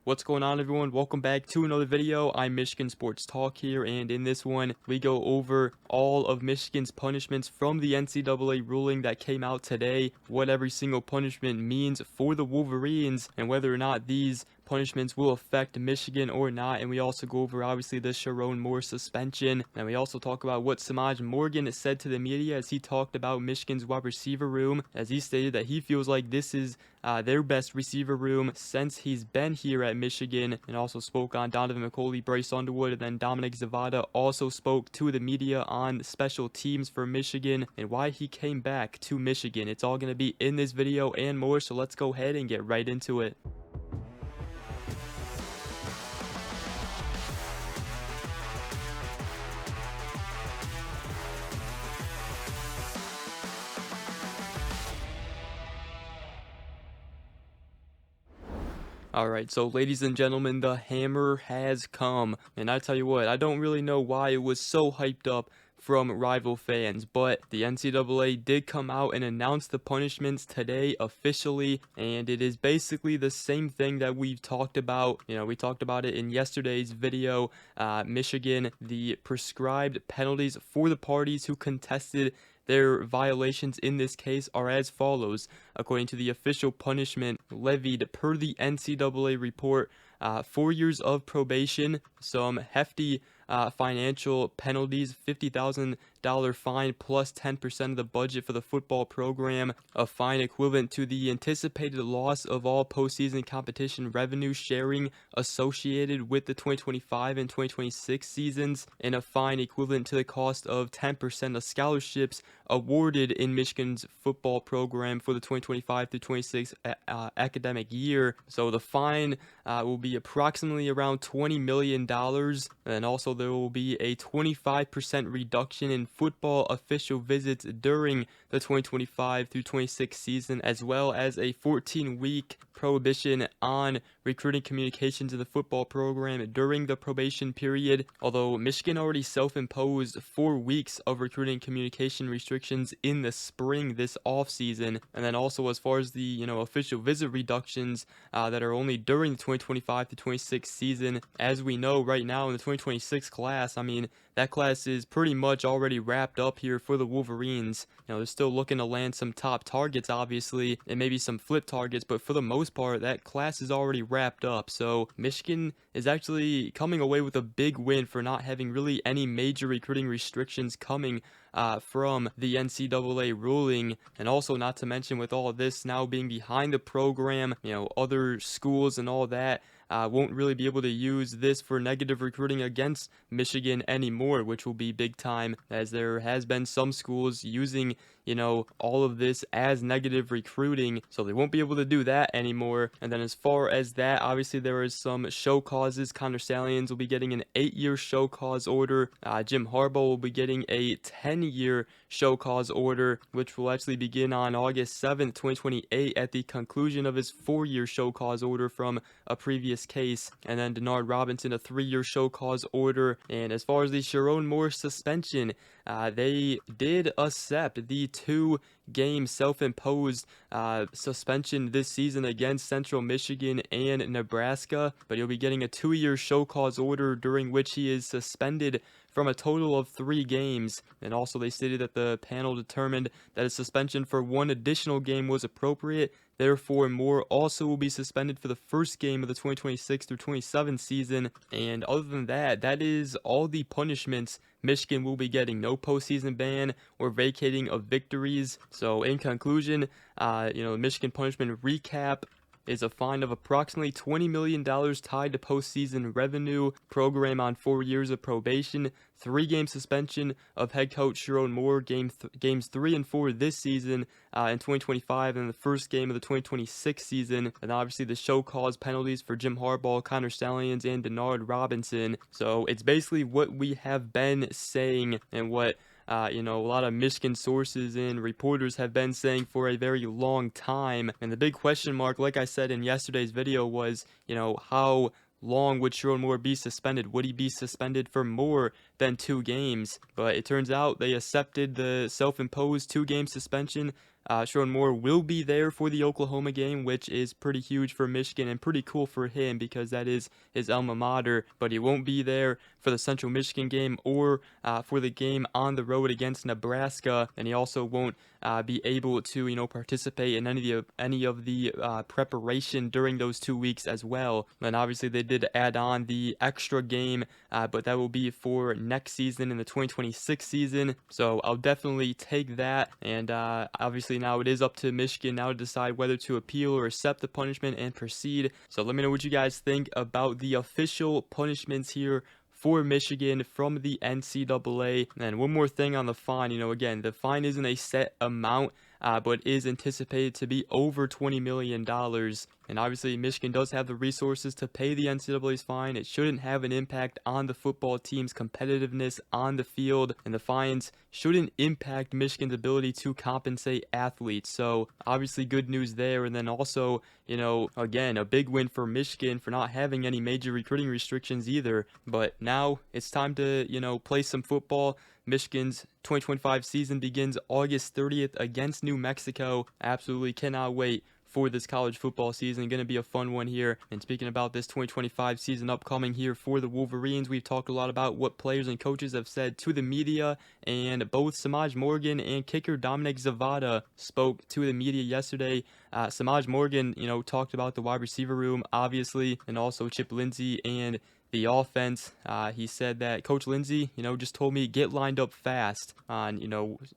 What's going on, everyone? Welcome back to another video. I'm Michigan Sports Talk here, and in this one we go over all of Michigan's punishments from the NCAA ruling that came out today, what every single punishment means for the Wolverines, and whether or not these punishments will affect Michigan or not. And we also go over obviously the Sherrone Moore suspension, and we also talk about what Semaj Morgan said to the media as he talked about Michigan's wide receiver room, as he stated that he feels like this is their best receiver room since he's been here at Michigan, and also spoke on Donaven, McCulley, Bryce, Underwood, and then Dominic, Zvada also spoke to the media on special teams for Michigan and why he came back to Michigan. It's all going to be in this video and more, so let's go ahead and get right into it. Alright, so ladies and gentlemen, the hammer has come, and I tell you what, I don't really know why it was so hyped up from rival fans, but the NCAA did come out and announce the punishments today officially, and it is basically the same thing that we've talked about. We talked about it in yesterday's video. Michigan, the prescribed penalties for the parties who contested their violations in this case are as follows. According to the official punishment levied per the NCAA report, 4 years of probation, some hefty financial penalties, $50,000 fine plus 10% of the budget for the football program, a fine equivalent to the anticipated loss of all postseason competition revenue sharing associated with the 2025 and 2026 seasons, and a fine equivalent to the cost of 10% of scholarships awarded in Michigan's football program for the 2025 to 26 academic year. So the fine will be approximately around $20 million, and also there will be a 25% reduction in football official visits during the 2025 through 26 season, as well as a 14-week prohibition on recruiting communications in the football program during the probation period. Although Michigan already self-imposed 4 weeks of recruiting communication restrictions in the spring this offseason, and then also as far as the official visit reductions that are only during the 2025 to 26 season, as we know right now in the 2026 class, I mean, that class is pretty much already wrapped up here for the Wolverines. They're still looking to land some top targets, obviously, and maybe some flip targets, but for the most part, that class is already wrapped up. So Michigan is actually coming away with a big win for not having really any major recruiting restrictions coming from the NCAA ruling. And also, not to mention, with all of this now being behind the program, other schools and all that won't really be able to use this for negative recruiting against Michigan anymore, which will be big time, as there has been some schools using all of this as negative recruiting, so they won't be able to do that anymore. And then as far as that, obviously there is some show causes. Connor Stallions will be getting an 8-year show cause order. Jim Harbaugh will be getting a 10-year show cause order, which will actually begin on August 7th, 2028 at the conclusion of his 4-year show cause order from a previous case. And then Denard Robinson, a 3-year show cause order. And as far as the Sherrone Moore suspension, they did accept the 2-game self-imposed suspension this season against Central Michigan and Nebraska, but he'll be getting a 2-year show cause order during which he is suspended from a total of 3 games. And also they stated that the panel determined that a suspension for 1 additional game was appropriate. Therefore, Moore also will be suspended for the first game of the 2026 through 27 season. And other than that, that is all the punishments Michigan will be getting. No postseason ban or vacating of victories. So in conclusion, the Michigan punishment recap is a fine of approximately $20 million tied to postseason revenue, program on 4 years of probation, 3-game suspension of head coach Sherrone Moore, games 3 and 4 this season in 2025, and the first game of the 2026 season, and obviously the show cause penalties for Jim Harbaugh, Connor Stallions, and Denard Robinson. So it's basically what we have been saying, and what a lot of Michigan sources and reporters have been saying for a very long time. And the big question mark, like I said in yesterday's video, was, how long would Sherrone Moore be suspended? Would he be suspended for more than 2 games? But it turns out they accepted the self-imposed 2-game suspension Sherrone Moore will be there for the Oklahoma game, which is pretty huge for Michigan and pretty cool for him because that is his alma mater, but he won't be there for the Central Michigan game or for the game on the road against Nebraska, and he also won't be able to, participate in any of the preparation during those 2 weeks as well. And obviously they did add on the extra game, but that will be for next season in the 2026 season. So I'll definitely take that. And obviously now it is up to Michigan now to decide whether to appeal or accept the punishment and proceed. So let me know what you guys think about the official punishments here for Michigan from the NCAA. And one more thing on the fine, again, the fine isn't a set amount, but is anticipated to be over $20 million. And obviously, Michigan does have the resources to pay the NCAA's fine. It shouldn't have an impact on the football team's competitiveness on the field, and the fines shouldn't impact Michigan's ability to compensate athletes. So obviously good news there. And then also, again, a big win for Michigan for not having any major recruiting restrictions either. But now it's time to, play some football. Michigan's 2025 season begins August 30th against New Mexico. Absolutely cannot wait for this college football season. Going to be a fun one here. And speaking about this 2025 season upcoming here for the Wolverines, we've talked a lot about what players and coaches have said to the media, and both Semaj Morgan and kicker Dominic Zvada spoke to the media yesterday. Semaj Morgan, talked about the wide receiver room, obviously, and also Chip Lindsey and the offense. He said that Coach Lindsey, just told me get lined up fast on,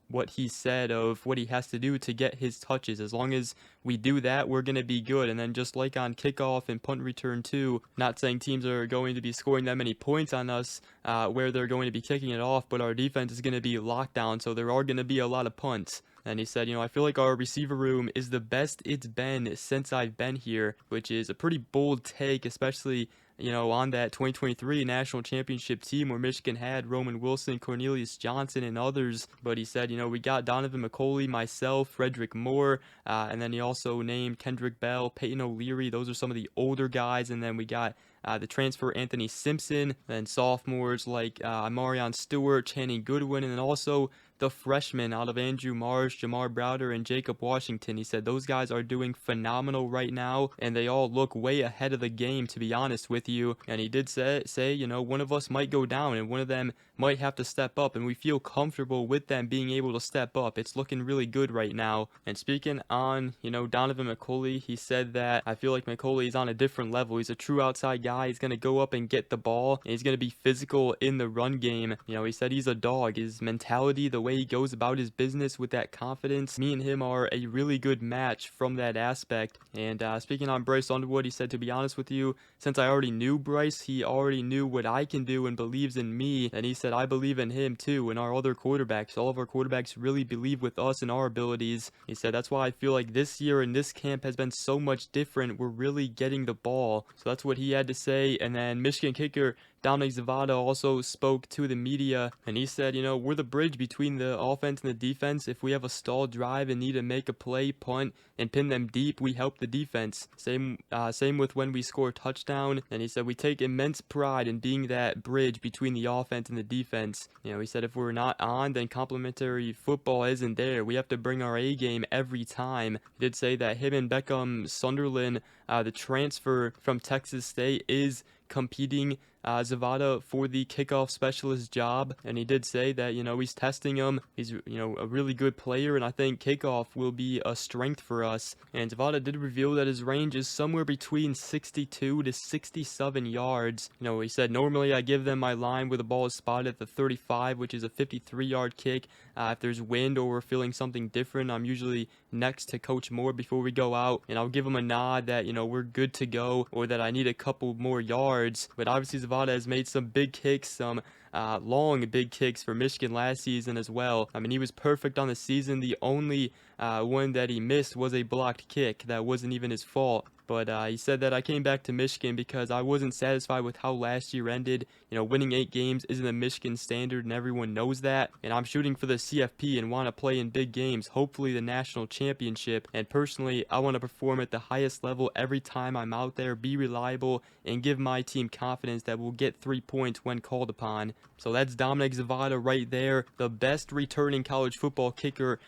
what he said of what he has to do to get his touches. As long as we do that, we're going to be good. And then just like on kickoff and punt return too, not saying teams are going to be scoring that many points on us where they're going to be kicking it off, but our defense is going to be locked down, so there are going to be a lot of punts. And he said, I feel like our receiver room is the best it's been since I've been here, which is a pretty bold take, especially on that 2023 national championship team where Michigan had Roman Wilson, Cornelius Johnson, and others. But he said, we got Donaven, McCulley, myself, Frederick Moore, and then he also named Kendrick Bell, Peyton O'Leary. Those are some of the older guys. And then we got the transfer Anthony Simpson, then sophomores like Amarion Stewart, Channing Goodwin, and then also the freshmen out of Andrew Marsh, Jamar Browder, and Jacob Washington. He said those guys are doing phenomenal right now, and they all look way ahead of the game, to be honest with you. And he did say, one of us might go down, and one of them might have to step up, and we feel comfortable with them being able to step up. It's looking really good right now. And speaking on, Donaven McCulley, he said that I feel like McCulley is on a different level. He's a true outside guy. He's going to go up and get the ball, and he's going to be physical in the run game. He said he's a dog. His mentality, the way he goes about his business with that confidence, me and him are a really good match from that aspect. And speaking on Bryce Underwood, he said, to be honest with you, since I already knew Bryce, he already knew what I can do and believes in me. And he said, I believe in him too, and our other quarterbacks. All of our quarterbacks really believe with us and our abilities. He said, that's why I feel like this year in this camp has been so much different. We're really getting the ball. So that's what he had to say. And then Michigan kicker Dominic Zvada also spoke to the media, and he said, we're the bridge between the offense and the defense. If we have a stalled drive and need to make a play, punt, and pin them deep, we help the defense. Same with when we score a touchdown. And he said, we take immense pride in being that bridge between the offense and the defense. He said, if we're not on, then complementary football isn't there. We have to bring our A game every time. He did say that him and Beckham Sunderland, the transfer from Texas State, is competing Zvada for the kickoff specialist job, and he did say that he's testing him. He's a really good player, and I think kickoff will be a strength for us. And Zvada did reveal that his range is somewhere between 62 to 67 yards. He said normally I give them my line where the ball is spotted at the 35, which is a 53-yard kick. If there's wind or we're feeling something different, I'm usually next to Coach Moore before we go out, and I'll give him a nod that we're good to go, or that I need a couple more yards. But obviously Zvada has made some big kicks, some long big kicks for Michigan last season as well. I mean, he was perfect on the season. The only one that he missed was a blocked kick that wasn't even his fault. But he said that I came back to Michigan because I wasn't satisfied with how last year ended. You know, winning 8 games isn't a Michigan standard, and everyone knows that. And I'm shooting for the CFP and want to play in big games, hopefully the national championship. And personally, I want to perform at the highest level every time I'm out there, be reliable, and give my team confidence that we'll get 3 points when called upon. So that's Dominic Zvada right there, the best returning college football kicker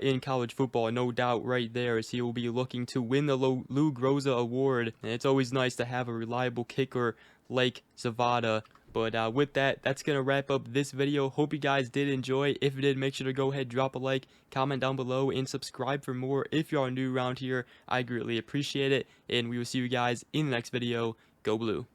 in college football, no doubt right there, as he will be looking to win the Lou Groza Award. And it's always nice to have a reliable kicker like Zvada. But with that, that's going to wrap up this video. Hope you guys did enjoy. If you did, make sure to go ahead, drop a like, comment down below, and subscribe for more. If you are new around here, I greatly appreciate it. And we will see you guys in the next video. Go Blue.